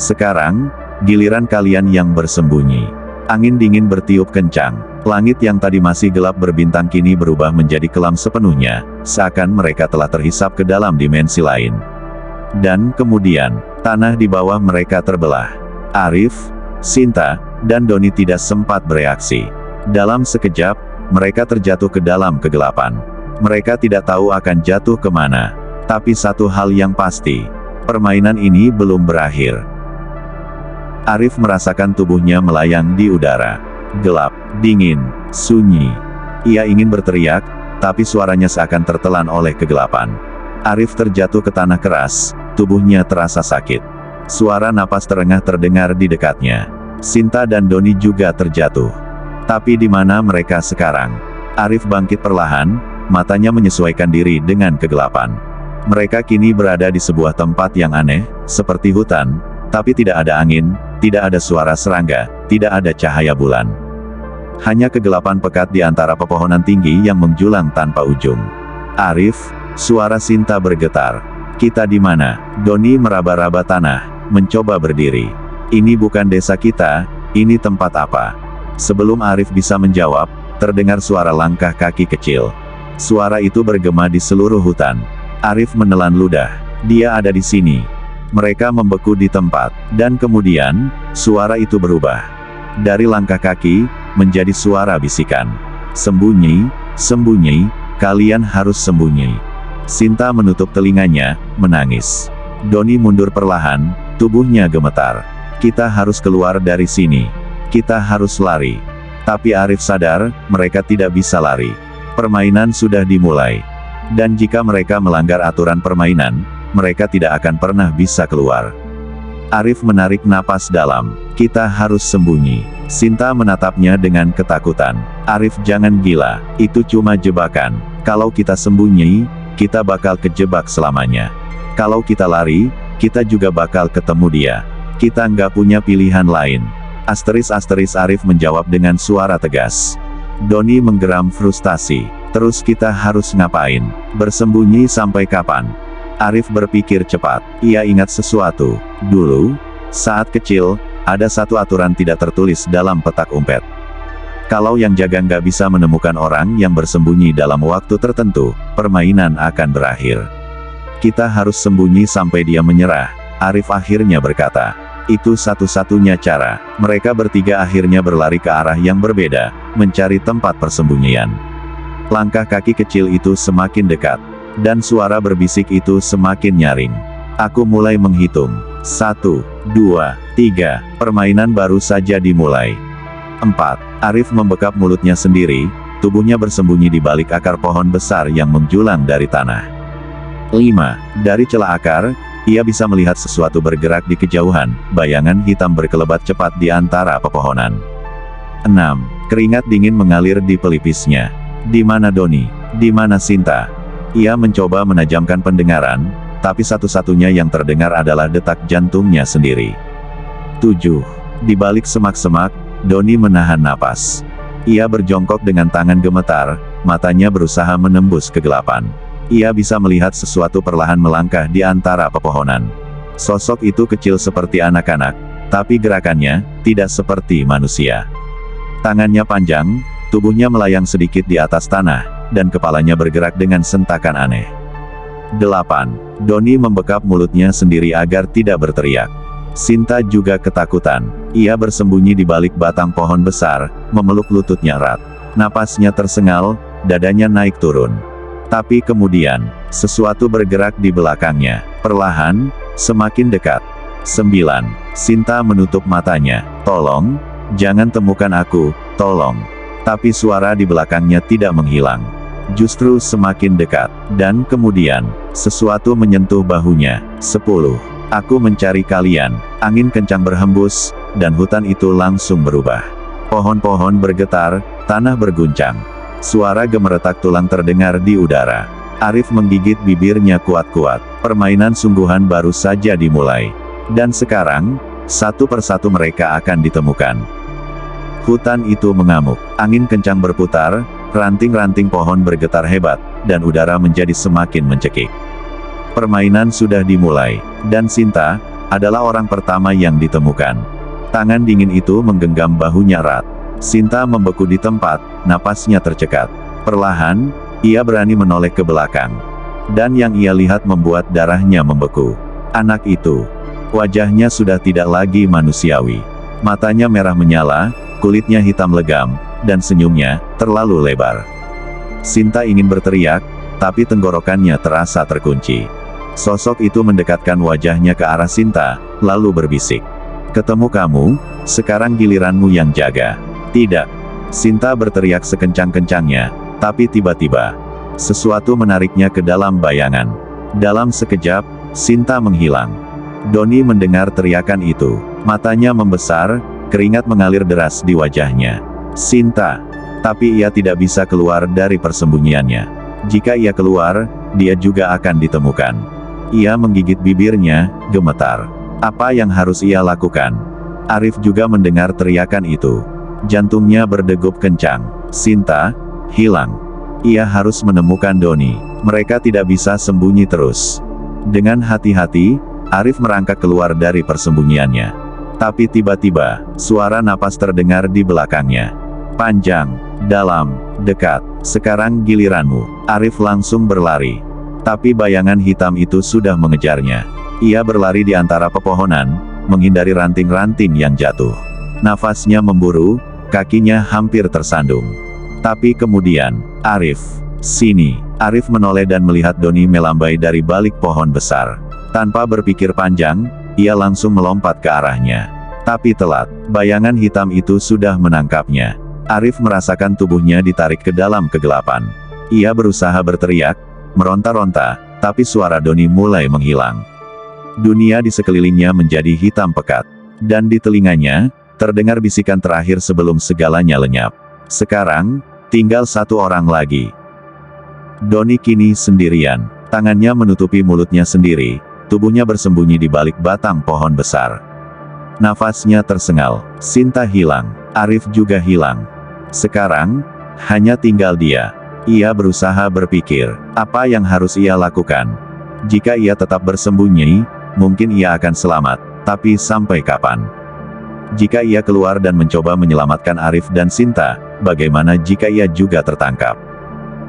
Sekarang, giliran kalian yang bersembunyi. Angin dingin bertiup kencang. Langit yang tadi masih gelap berbintang kini berubah menjadi kelam sepenuhnya, seakan mereka telah terhisap ke dalam dimensi lain. Dan kemudian, tanah di bawah mereka terbelah. Arif, Sinta, dan Doni tidak sempat bereaksi. Dalam sekejap, mereka terjatuh ke dalam kegelapan. Mereka tidak tahu akan jatuh kemana. Tapi satu hal yang pasti, permainan ini belum berakhir. Arif merasakan tubuhnya melayang di udara. Gelap, dingin, sunyi. Ia ingin berteriak, tapi suaranya seakan tertelan oleh kegelapan. Arif terjatuh ke tanah keras, tubuhnya terasa sakit. Suara napas terengah terdengar di dekatnya. Sinta dan Doni juga terjatuh. Tapi di mana mereka sekarang? Arif bangkit perlahan, matanya menyesuaikan diri dengan kegelapan. Mereka kini berada di sebuah tempat yang aneh, seperti hutan, tapi tidak ada angin, tidak ada suara serangga, tidak ada cahaya bulan. Hanya kegelapan pekat di antara pepohonan tinggi yang menjulang tanpa ujung. Arif, suara Sinta bergetar. Kita di mana? Doni meraba-raba tanah, mencoba berdiri. Ini bukan desa kita, ini tempat apa? Sebelum Arif bisa menjawab, terdengar suara langkah kaki kecil. Suara itu bergema di seluruh hutan. Arif menelan ludah. Dia ada di sini. Mereka membeku di tempat, dan kemudian, suara itu berubah. Dari langkah kaki, menjadi suara bisikan. Sembunyi, sembunyi, kalian harus sembunyi. Sinta menutup telinganya, menangis. Doni mundur perlahan, tubuhnya gemetar. Kita harus keluar dari sini. Kita harus lari. Tapi Arif sadar, mereka tidak bisa lari. Permainan sudah dimulai. Dan jika mereka melanggar aturan permainan, mereka tidak akan pernah bisa keluar. Arif menarik napas dalam. Kita harus sembunyi. Sinta menatapnya dengan ketakutan. Arif, jangan gila. Itu cuma jebakan. Kalau kita sembunyi, kita bakal kejebak selamanya. Kalau kita lari, kita juga bakal ketemu dia. Kita nggak punya pilihan lain. Asteris Arif menjawab dengan suara tegas. Doni menggeram frustasi. Terus kita harus ngapain? Bersembunyi sampai kapan? Arif berpikir cepat. Ia ingat sesuatu. Dulu, saat kecil, ada satu aturan tidak tertulis dalam petak umpet. Kalau yang jaga nggak bisa menemukan orang yang bersembunyi dalam waktu tertentu, permainan akan berakhir. Kita harus sembunyi sampai dia menyerah, Arif akhirnya berkata. Itu satu-satunya cara. Mereka bertiga akhirnya berlari ke arah yang berbeda, mencari tempat persembunyian. Langkah kaki kecil itu semakin dekat. Dan suara berbisik itu semakin nyaring. Aku mulai menghitung. 1, 2, 3, permainan baru saja dimulai. 4. Arif membekap mulutnya sendiri, tubuhnya bersembunyi di balik akar pohon besar yang menjulang dari tanah. 5. Dari celah akar, ia bisa melihat sesuatu bergerak di kejauhan, bayangan hitam berkelebat cepat di antara pepohonan. 6. Keringat dingin mengalir di pelipisnya. Di mana Doni? Di mana Sinta? Ia mencoba menajamkan pendengaran, tapi satu-satunya yang terdengar adalah detak jantungnya sendiri. 7. Di balik semak-semak, Doni menahan napas. Ia berjongkok dengan tangan gemetar, matanya berusaha menembus kegelapan. Ia bisa melihat sesuatu perlahan melangkah di antara pepohonan. Sosok itu kecil seperti anak-anak, tapi gerakannya tidak seperti manusia. Tangannya panjang, tubuhnya melayang sedikit di atas tanah, dan kepalanya bergerak dengan sentakan aneh. 8. Doni membekap mulutnya sendiri agar tidak berteriak. Sinta juga ketakutan. Ia bersembunyi di balik batang pohon besar, memeluk lututnya erat. Napasnya tersengal, dadanya naik turun. Tapi kemudian, sesuatu bergerak di belakangnya. Perlahan, semakin dekat. 9. Sinta menutup matanya. Tolong, jangan temukan aku, tolong. Tapi suara di belakangnya tidak menghilang. Justru semakin dekat. Dan kemudian, sesuatu menyentuh bahunya. 10. Aku mencari kalian. Angin kencang berhembus, dan hutan itu langsung berubah. Pohon-pohon bergetar, tanah berguncang. Suara gemeretak tulang terdengar di udara. Arif menggigit bibirnya kuat-kuat. Permainan sungguhan baru saja dimulai. Dan sekarang, satu persatu mereka akan ditemukan. Hutan itu mengamuk. Angin kencang berputar, ranting-ranting pohon bergetar hebat, dan udara menjadi semakin mencekik. Permainan sudah dimulai, dan Sinta adalah orang pertama yang ditemukan. Tangan dingin itu menggenggam bahunya erat. Sinta membeku di tempat, napasnya tercekat. Perlahan, ia berani menoleh ke belakang. Dan yang ia lihat membuat darahnya membeku. Anak itu, wajahnya sudah tidak lagi manusiawi. Matanya merah menyala, kulitnya hitam legam, dan senyumnya terlalu lebar. Sinta ingin berteriak, tapi tenggorokannya terasa terkunci. Sosok itu mendekatkan wajahnya ke arah Sinta, lalu berbisik. Ketemu kamu, sekarang giliranmu yang jaga. Tidak. Sinta berteriak sekencang-kencangnya, tapi tiba-tiba, sesuatu menariknya ke dalam bayangan. Dalam sekejap, Sinta menghilang. Doni mendengar teriakan itu. Matanya membesar, keringat mengalir deras di wajahnya. Sinta. Tapi ia tidak bisa keluar dari persembunyiannya. Jika ia keluar, dia juga akan ditemukan. Ia menggigit bibirnya, gemetar. Apa yang harus ia lakukan? Arif juga mendengar teriakan itu. Jantungnya berdegup kencang. Sinta, hilang. Ia harus menemukan Doni. Mereka tidak bisa sembunyi terus. Dengan hati-hati, Arif merangkak keluar dari persembunyiannya. Tapi tiba-tiba, suara napas terdengar di belakangnya. Panjang, dalam, dekat. Sekarang giliranmu. Arif langsung berlari. Tapi bayangan hitam itu sudah mengejarnya. Ia berlari di antara pepohonan, menghindari ranting-ranting yang jatuh. Nafasnya memburu, kakinya hampir tersandung. Tapi kemudian, Arif, sini. Arif menoleh dan melihat Doni melambai dari balik pohon besar. Tanpa berpikir panjang, ia langsung melompat ke arahnya. Tapi telat, bayangan hitam itu sudah menangkapnya. Arif merasakan tubuhnya ditarik ke dalam kegelapan. Ia berusaha berteriak, meronta-ronta, tapi suara Doni mulai menghilang. Dunia di sekelilingnya menjadi hitam pekat. Dan di telinganya, terdengar bisikan terakhir sebelum segalanya lenyap. Sekarang, tinggal satu orang lagi. Doni kini sendirian. Tangannya menutupi mulutnya sendiri, tubuhnya bersembunyi di balik batang pohon besar. Nafasnya tersengal. Sinta hilang. Arif juga hilang. Sekarang, hanya tinggal dia. Ia berusaha berpikir, apa yang harus ia lakukan? Jika ia tetap bersembunyi, mungkin ia akan selamat, tapi sampai kapan? Jika ia keluar dan mencoba menyelamatkan Arif dan Sinta, bagaimana jika ia juga tertangkap?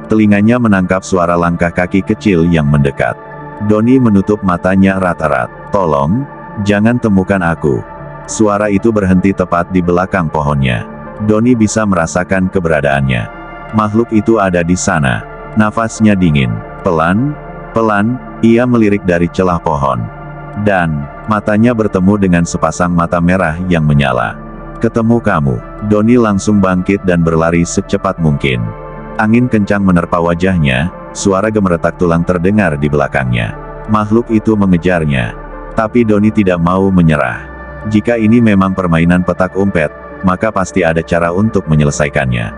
Telinganya menangkap suara langkah kaki kecil yang mendekat. Doni menutup matanya erat-erat. Tolong, jangan temukan aku. Suara itu berhenti tepat di belakang pohonnya. Doni bisa merasakan keberadaannya. Makhluk itu ada di sana. Nafasnya dingin. Pelan, ia melirik dari celah pohon. Dan, matanya bertemu dengan sepasang mata merah yang menyala. Ketemu kamu. Doni langsung bangkit dan berlari secepat mungkin. Angin kencang menerpa wajahnya, suara gemeretak tulang terdengar di belakangnya. Makhluk itu mengejarnya. Tapi Doni tidak mau menyerah. Jika ini memang permainan petak umpet, maka pasti ada cara untuk menyelesaikannya.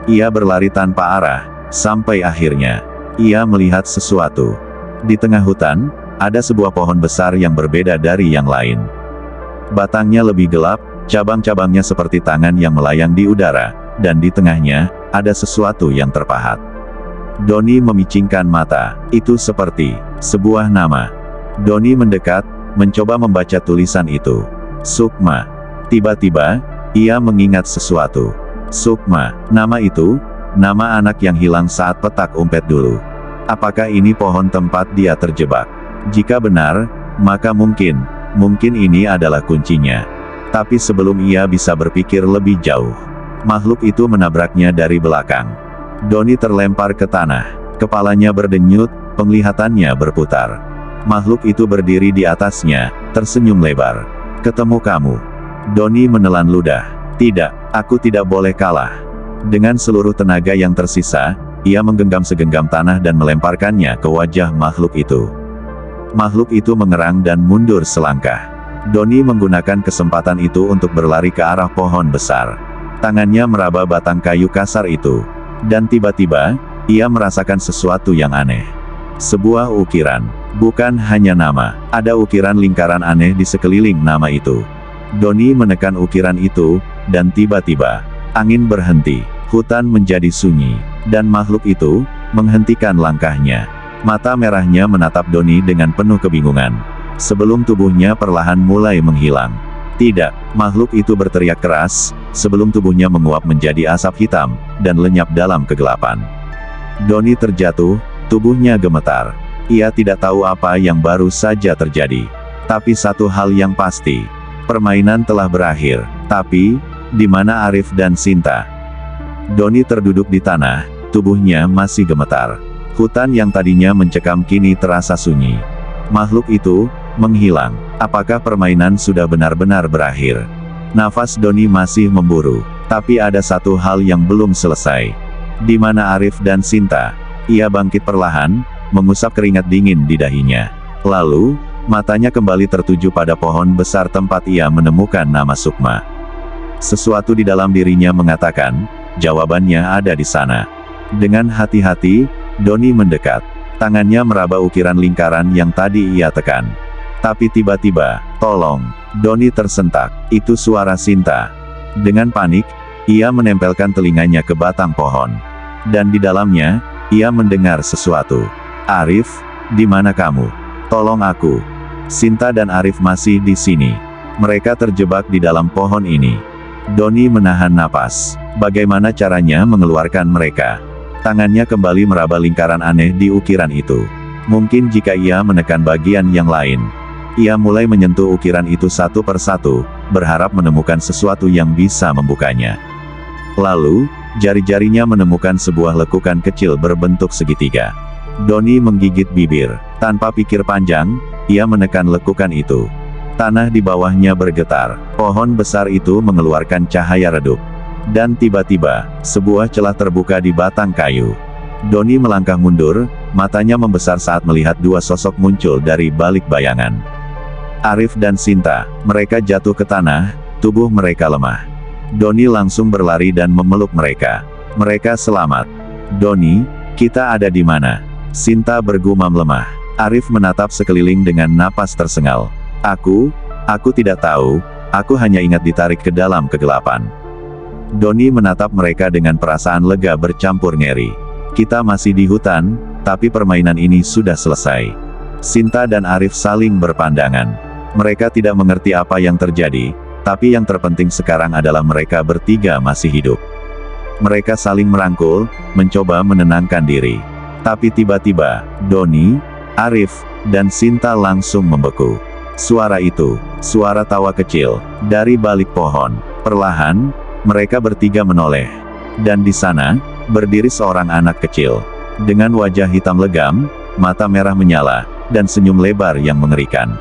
Ia berlari tanpa arah, sampai akhirnya, ia melihat sesuatu. Di tengah hutan, ada sebuah pohon besar yang berbeda dari yang lain. Batangnya lebih gelap, Cabang-cabangnya seperti tangan yang melayang di udara, dan di tengahnya, ada sesuatu yang terpahat. Doni memicingkan mata. Itu seperti sebuah nama. Doni mendekat, mencoba membaca tulisan itu. Sukma. Tiba-tiba, ia mengingat sesuatu. Sukma. Nama itu, nama anak yang hilang saat petak umpet dulu. Apakah ini pohon tempat dia terjebak? Jika benar, maka mungkin ini adalah kuncinya. Tapi sebelum ia bisa berpikir lebih jauh, makhluk itu menabraknya dari belakang. Doni terlempar ke tanah. Kepalanya berdenyut, penglihatannya berputar. Makhluk itu berdiri di atasnya, tersenyum lebar. Ketemu kamu. Doni menelan ludah. Tidak, aku tidak boleh kalah. Dengan seluruh tenaga yang tersisa, ia menggenggam segenggam tanah dan melemparkannya ke wajah makhluk itu. Makhluk itu mengerang dan mundur selangkah. Doni menggunakan kesempatan itu untuk berlari ke arah pohon besar. Tangannya meraba batang kayu kasar itu. Dan tiba-tiba, ia merasakan sesuatu yang aneh. Sebuah ukiran. Bukan hanya nama, ada ukiran lingkaran aneh di sekeliling nama itu. Doni menekan ukiran itu, dan tiba-tiba, angin berhenti, hutan menjadi sunyi, dan makhluk itu menghentikan langkahnya. Mata merahnya menatap Doni dengan penuh kebingungan. Sebelum tubuhnya perlahan mulai menghilang. Tidak, makhluk itu berteriak keras, sebelum tubuhnya menguap menjadi asap hitam, dan lenyap dalam kegelapan. Doni terjatuh, tubuhnya gemetar. Ia tidak tahu apa yang baru saja terjadi. Tapi satu hal yang pasti, permainan telah berakhir. Tapi, di mana Arif dan Sinta? Doni terduduk di tanah, tubuhnya masih gemetar. Hutan yang tadinya mencekam kini terasa sunyi. Makhluk itu menghilang. Apakah permainan sudah benar-benar berakhir? Nafas Doni masih memburu. Tapi ada satu hal yang belum selesai. Di mana Arif dan Sinta? Ia bangkit perlahan, mengusap keringat dingin di dahinya. Lalu, matanya kembali tertuju pada pohon besar tempat ia menemukan nama Sukma. Sesuatu di dalam dirinya mengatakan, jawabannya ada di sana. Dengan hati-hati, Doni mendekat. Tangannya meraba ukiran lingkaran yang tadi ia tekan. Tapi tiba-tiba, tolong, Doni tersentak. Itu suara Sinta. Dengan panik, ia menempelkan telinganya ke batang pohon. Dan di dalamnya, ia mendengar sesuatu. Arif, di mana kamu? Tolong aku. Sinta dan Arif masih di sini. Mereka terjebak di dalam pohon ini. Doni menahan napas. Bagaimana caranya mengeluarkan mereka? Tangannya kembali meraba lingkaran aneh di ukiran itu. Mungkin jika ia menekan bagian yang lain. Ia mulai menyentuh ukiran itu satu persatu, berharap menemukan sesuatu yang bisa membukanya. Lalu, jari-jarinya menemukan sebuah lekukan kecil berbentuk segitiga. Doni menggigit bibir. Tanpa pikir panjang, ia menekan lekukan itu. Tanah di bawahnya bergetar. Pohon besar itu mengeluarkan cahaya redup. Dan tiba-tiba, sebuah celah terbuka di batang kayu. Doni melangkah mundur, matanya membesar saat melihat dua sosok muncul dari balik bayangan. Arif dan Sinta, mereka jatuh ke tanah, tubuh mereka lemah. Doni langsung berlari dan memeluk mereka. Mereka selamat. Doni, kita ada di mana? Sinta bergumam lemah. Arif menatap sekeliling dengan napas tersengal. Aku tidak tahu, aku hanya ingat ditarik ke dalam kegelapan. Doni menatap mereka dengan perasaan lega bercampur ngeri. Kita masih di hutan, tapi permainan ini sudah selesai. Sinta dan Arif saling berpandangan. Mereka tidak mengerti apa yang terjadi, tapi yang terpenting sekarang adalah mereka bertiga masih hidup. Mereka saling merangkul, mencoba menenangkan diri. Tapi tiba-tiba, Doni, Arif, dan Sinta langsung membeku. Suara itu, suara tawa kecil, dari balik pohon. Perlahan, mereka bertiga menoleh. Dan di sana, berdiri seorang anak kecil. Dengan wajah hitam legam, mata merah menyala, dan senyum lebar yang mengerikan.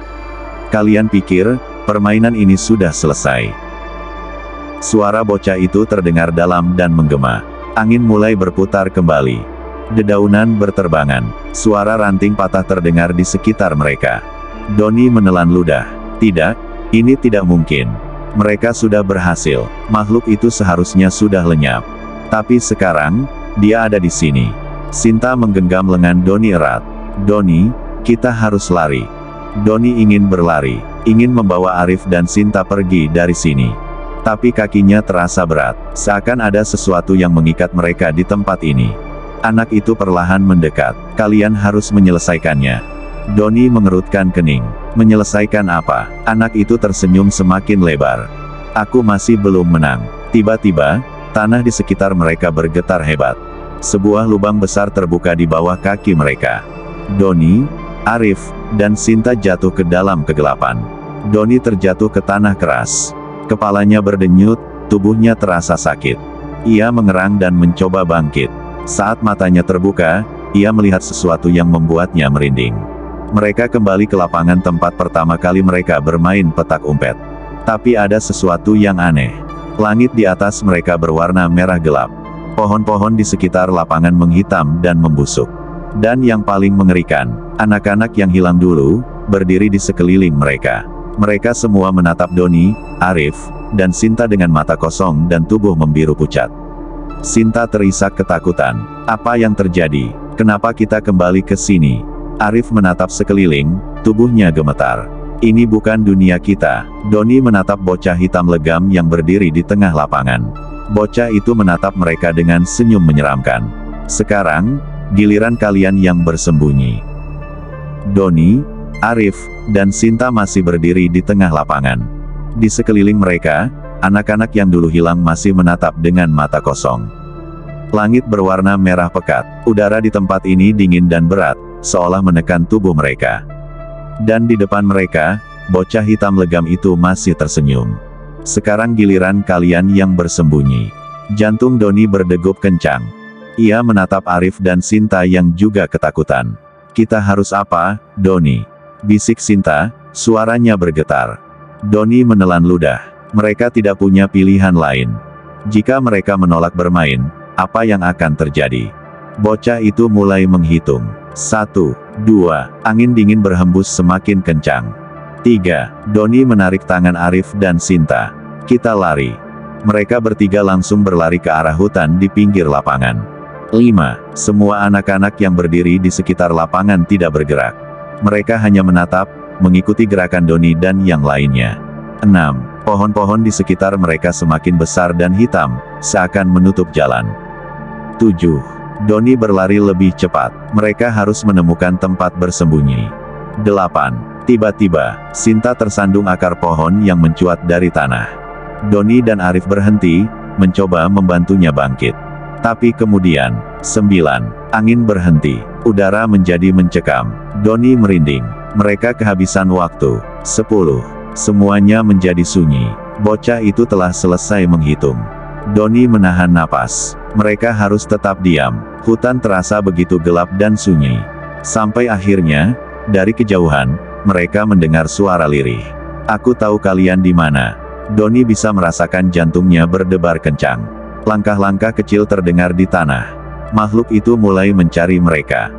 Kalian pikir, permainan ini sudah selesai? Suara bocah itu terdengar dalam dan menggema. Angin mulai berputar kembali. Dedaunan berterbangan. Suara ranting patah terdengar di sekitar mereka. Doni menelan ludah. Tidak, ini tidak mungkin. Mereka sudah berhasil. Makhluk itu seharusnya sudah lenyap. Tapi sekarang, dia ada di sini. Sinta menggenggam lengan Doni erat. Doni, kita harus lari. Doni ingin berlari, ingin membawa Arif dan Sinta pergi dari sini. Tapi kakinya terasa berat, seakan ada sesuatu yang mengikat mereka di tempat ini. Anak itu perlahan mendekat. Kalian harus menyelesaikannya. Doni mengerutkan kening. Menyelesaikan apa? Anak itu tersenyum semakin lebar. Aku masih belum menang. Tiba-tiba, tanah di sekitar mereka bergetar hebat. Sebuah lubang besar terbuka di bawah kaki mereka. Doni, Arif, dan Sinta jatuh ke dalam kegelapan. Doni terjatuh ke tanah keras. Kepalanya berdenyut, tubuhnya terasa sakit. Ia mengerang dan mencoba bangkit. Saat matanya terbuka, ia melihat sesuatu yang membuatnya merinding. Mereka kembali ke lapangan tempat pertama kali mereka bermain petak umpet. Tapi ada sesuatu yang aneh. Langit di atas mereka berwarna merah gelap. Pohon-pohon di sekitar lapangan menghitam dan membusuk. Dan yang paling mengerikan, anak-anak yang hilang dulu, berdiri di sekeliling mereka. Mereka semua menatap Doni, Arif, dan Sinta dengan mata kosong dan tubuh membiru pucat. Sinta terisak ketakutan. Apa yang terjadi? Kenapa kita kembali ke sini? Arif menatap sekeliling, tubuhnya gemetar. Ini bukan dunia kita. Doni menatap bocah hitam legam yang berdiri di tengah lapangan. Bocah itu menatap mereka dengan senyum menyeramkan. Sekarang, giliran kalian yang bersembunyi. Doni, Arif, dan Sinta masih berdiri di tengah lapangan. Di sekeliling mereka, anak-anak yang dulu hilang masih menatap dengan mata kosong. Langit berwarna merah pekat. Udara di tempat ini dingin dan berat, seolah menekan tubuh mereka. Dan di depan mereka, bocah hitam legam itu masih tersenyum. Sekarang giliran kalian yang bersembunyi. Jantung Doni berdegup kencang. Ia menatap Arif dan Sinta yang juga ketakutan. Kita harus apa, Doni? Bisik Sinta, suaranya bergetar. Doni menelan ludah. Mereka tidak punya pilihan lain. Jika mereka menolak bermain, apa yang akan terjadi? Bocah itu mulai menghitung. 1, 2, angin dingin berhembus semakin kencang. 3, Doni menarik tangan Arif dan Sinta. Kita lari. Mereka bertiga langsung berlari ke arah hutan di pinggir lapangan. 5, semua anak-anak yang berdiri di sekitar lapangan tidak bergerak. Mereka hanya menatap, mengikuti gerakan Doni dan yang lainnya. 6. Pohon-pohon di sekitar mereka semakin besar dan hitam, seakan menutup jalan. 7. Doni berlari lebih cepat. Mereka harus menemukan tempat bersembunyi. 8. Tiba-tiba, Sinta tersandung akar pohon yang mencuat dari tanah. Doni dan Arif berhenti, mencoba membantunya bangkit. Tapi kemudian, 9. Angin berhenti. Udara menjadi mencekam. Doni merinding. Mereka kehabisan waktu. 10. Semuanya menjadi sunyi. Bocah itu telah selesai menghitung. Doni menahan napas. Mereka harus tetap diam. Hutan terasa begitu gelap dan sunyi. Sampai akhirnya, dari kejauhan, mereka mendengar suara lirih. Aku tahu kalian di mana. Doni bisa merasakan jantungnya berdebar kencang. Langkah-langkah kecil terdengar di tanah. Makhluk itu mulai mencari mereka.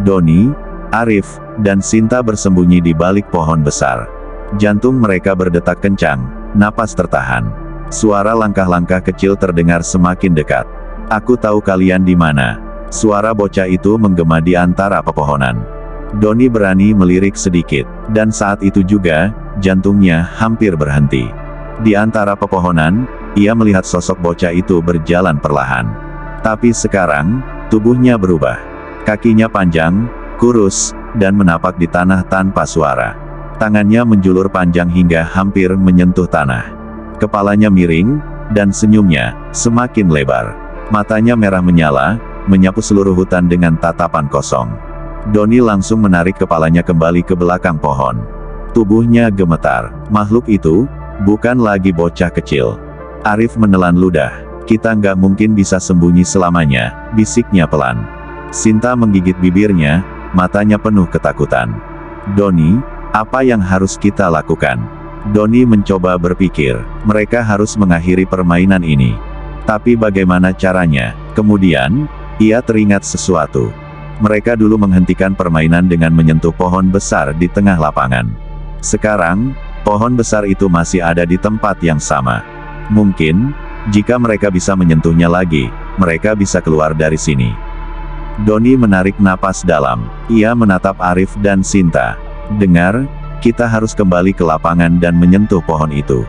Doni, Arif, dan Sinta bersembunyi di balik pohon besar. Jantung mereka berdetak kencang, napas tertahan. Suara langkah-langkah kecil terdengar semakin dekat. Aku tahu kalian di mana. Suara bocah itu menggema di antara pepohonan. Doni berani melirik sedikit, dan saat itu juga, jantungnya hampir berhenti. Di antara pepohonan, ia melihat sosok bocah itu berjalan perlahan. Tapi sekarang, tubuhnya berubah. Kakinya panjang, kurus, dan menapak di tanah tanpa suara. Tangannya menjulur panjang hingga hampir menyentuh tanah. Kepalanya miring, dan senyumnya semakin lebar. Matanya merah menyala, menyapu seluruh hutan dengan tatapan kosong. Doni langsung menarik kepalanya kembali ke belakang pohon. Tubuhnya gemetar. Makhluk itu, bukan lagi bocah kecil. Arif menelan ludah. Kita nggak mungkin bisa sembunyi selamanya, bisiknya pelan. Sinta menggigit bibirnya, matanya penuh ketakutan. Doni, apa yang harus kita lakukan? Doni mencoba berpikir, mereka harus mengakhiri permainan ini. Tapi bagaimana caranya? Kemudian, ia teringat sesuatu. Mereka dulu menghentikan permainan dengan menyentuh pohon besar di tengah lapangan. Sekarang, pohon besar itu masih ada di tempat yang sama. Mungkin, jika mereka bisa menyentuhnya lagi, mereka bisa keluar dari sini. Doni menarik napas dalam. Ia menatap Arif dan Sinta. Dengar, kita harus kembali ke lapangan dan menyentuh pohon itu.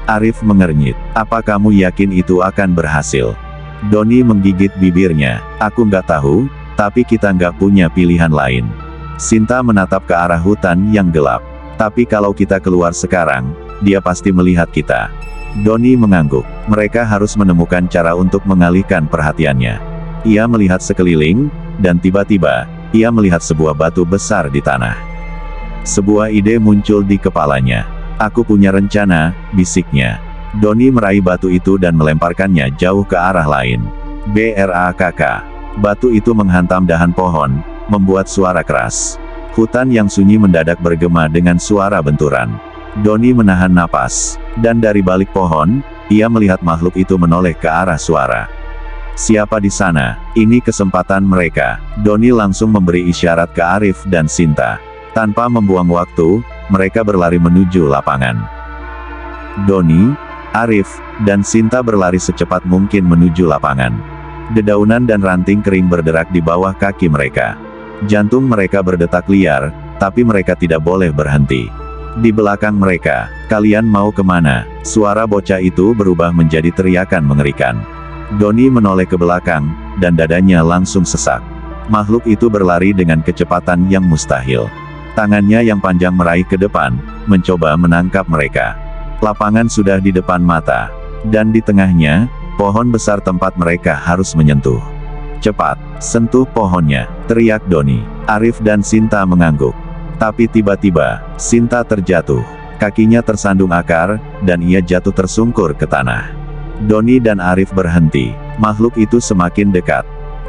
Arif mengernyit. Apa kamu yakin itu akan berhasil? Doni menggigit bibirnya. Aku nggak tahu, tapi kita nggak punya pilihan lain. Sinta menatap ke arah hutan yang gelap. Tapi kalau kita keluar sekarang, dia pasti melihat kita. Doni mengangguk. Mereka harus menemukan cara untuk mengalihkan perhatiannya. Ia melihat sekeliling, dan tiba-tiba, ia melihat sebuah batu besar di tanah. Sebuah ide muncul di kepalanya. Aku punya rencana, bisiknya. Doni meraih batu itu dan melemparkannya jauh ke arah lain. Brakk. Batu itu menghantam dahan pohon, membuat suara keras. Hutan yang sunyi mendadak bergema dengan suara benturan. Doni menahan napas, dan dari balik pohon, ia melihat makhluk itu menoleh ke arah suara. Siapa di sana? Ini kesempatan mereka. Doni langsung memberi isyarat ke Arif dan Sinta. Tanpa membuang waktu, mereka berlari menuju lapangan. Doni, Arif, dan Sinta berlari secepat mungkin menuju lapangan. Dedaunan dan ranting kering berderak di bawah kaki mereka. Jantung mereka berdetak liar, tapi mereka tidak boleh berhenti. Di belakang mereka, kalian mau kemana? Suara bocah itu berubah menjadi teriakan mengerikan. Doni menoleh ke belakang, dan dadanya langsung sesak. Makhluk itu berlari dengan kecepatan yang mustahil. Tangannya yang panjang meraih ke depan, mencoba menangkap mereka. Lapangan sudah di depan mata. Dan di tengahnya, pohon besar tempat mereka harus menyentuh. Cepat, sentuh pohonnya, teriak Doni. Arif dan Sinta mengangguk. Tapi tiba-tiba, Sinta terjatuh. Kakinya tersandung akar, dan ia jatuh tersungkur ke tanah. Doni dan Arif berhenti. Makhluk itu semakin dekat.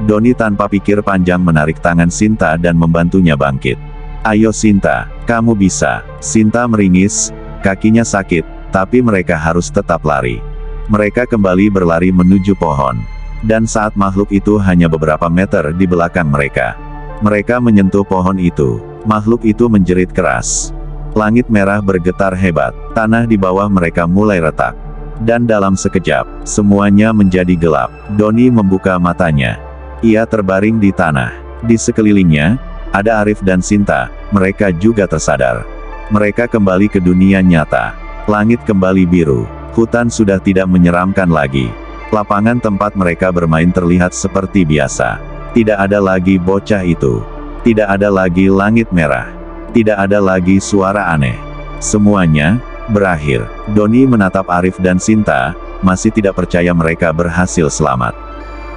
Doni tanpa pikir panjang menarik tangan Sinta dan membantunya bangkit. Ayo Sinta, kamu bisa. Sinta meringis, kakinya sakit, tapi mereka harus tetap lari. Mereka kembali berlari menuju pohon. Dan saat makhluk itu hanya beberapa meter di belakang mereka. Mereka menyentuh pohon itu. Makhluk itu menjerit keras. Langit merah bergetar hebat. Tanah di bawah mereka mulai retak. Dan dalam sekejap, semuanya menjadi gelap. Doni membuka matanya. Ia terbaring di tanah. Di sekelilingnya, ada Arif dan Sinta. Mereka juga tersadar. Mereka kembali ke dunia nyata. Langit kembali biru. Hutan sudah tidak menyeramkan lagi. Lapangan tempat mereka bermain terlihat seperti biasa. Tidak ada lagi bocah itu. Tidak ada lagi langit merah. Tidak ada lagi suara aneh. Semuanya berakhir. Doni menatap Arif dan Sinta, masih tidak percaya mereka berhasil selamat.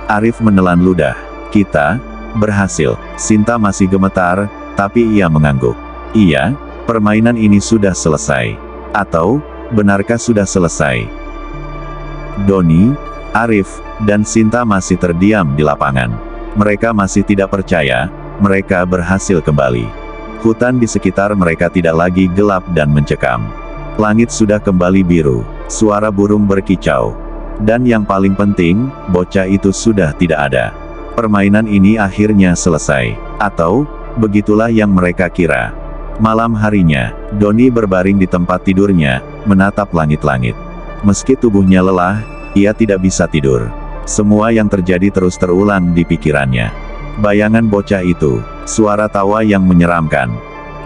Arif menelan ludah. Kita berhasil. Sinta masih gemetar, tapi ia mengangguk. Iya, permainan ini sudah selesai. Atau, benarkah sudah selesai? Doni, Arif, dan Sinta masih terdiam di lapangan. Mereka masih tidak percaya, mereka berhasil kembali. Hutan di sekitar mereka tidak lagi gelap dan mencekam. Langit sudah kembali biru, suara burung berkicau. Dan yang paling penting, bocah itu sudah tidak ada. Permainan ini akhirnya selesai. Atau, begitulah yang mereka kira. Malam harinya, Doni berbaring di tempat tidurnya, menatap langit-langit. Meski tubuhnya lelah, ia tidak bisa tidur. Semua yang terjadi terus terulang di pikirannya. Bayangan bocah itu, suara tawa yang menyeramkan.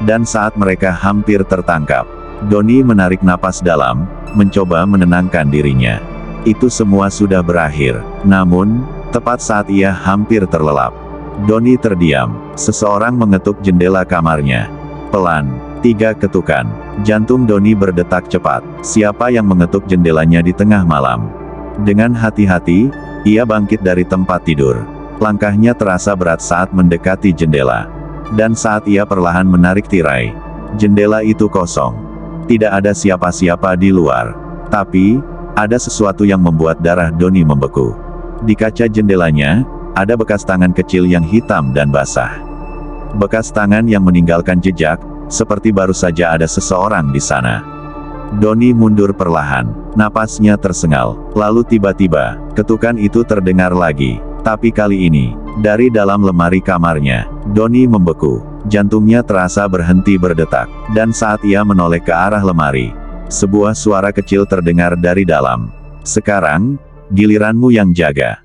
Dan saat mereka hampir tertangkap, Doni menarik napas dalam, mencoba menenangkan dirinya. Itu semua sudah berakhir. Namun, tepat saat ia hampir terlelap, Doni terdiam. Seseorang mengetuk jendela kamarnya. Pelan, 3 ketukan. Jantung Doni berdetak cepat. Siapa yang mengetuk jendelanya di tengah malam? Dengan hati-hati, ia bangkit dari tempat tidur. Langkahnya terasa berat saat mendekati jendela. Dan saat ia perlahan menarik tirai, jendela itu kosong. Tidak ada siapa-siapa di luar. Tapi, ada sesuatu yang membuat darah Doni membeku. Di kaca jendelanya, ada bekas tangan kecil yang hitam dan basah. Bekas tangan yang meninggalkan jejak, seperti baru saja ada seseorang di sana. Doni mundur perlahan. Napasnya tersengal. Lalu tiba-tiba, ketukan itu terdengar lagi. Tapi kali ini, dari dalam lemari kamarnya, Doni membeku. Jantungnya terasa berhenti berdetak. Dan saat ia menoleh ke arah lemari, sebuah suara kecil terdengar dari dalam. Sekarang, giliranmu yang jaga.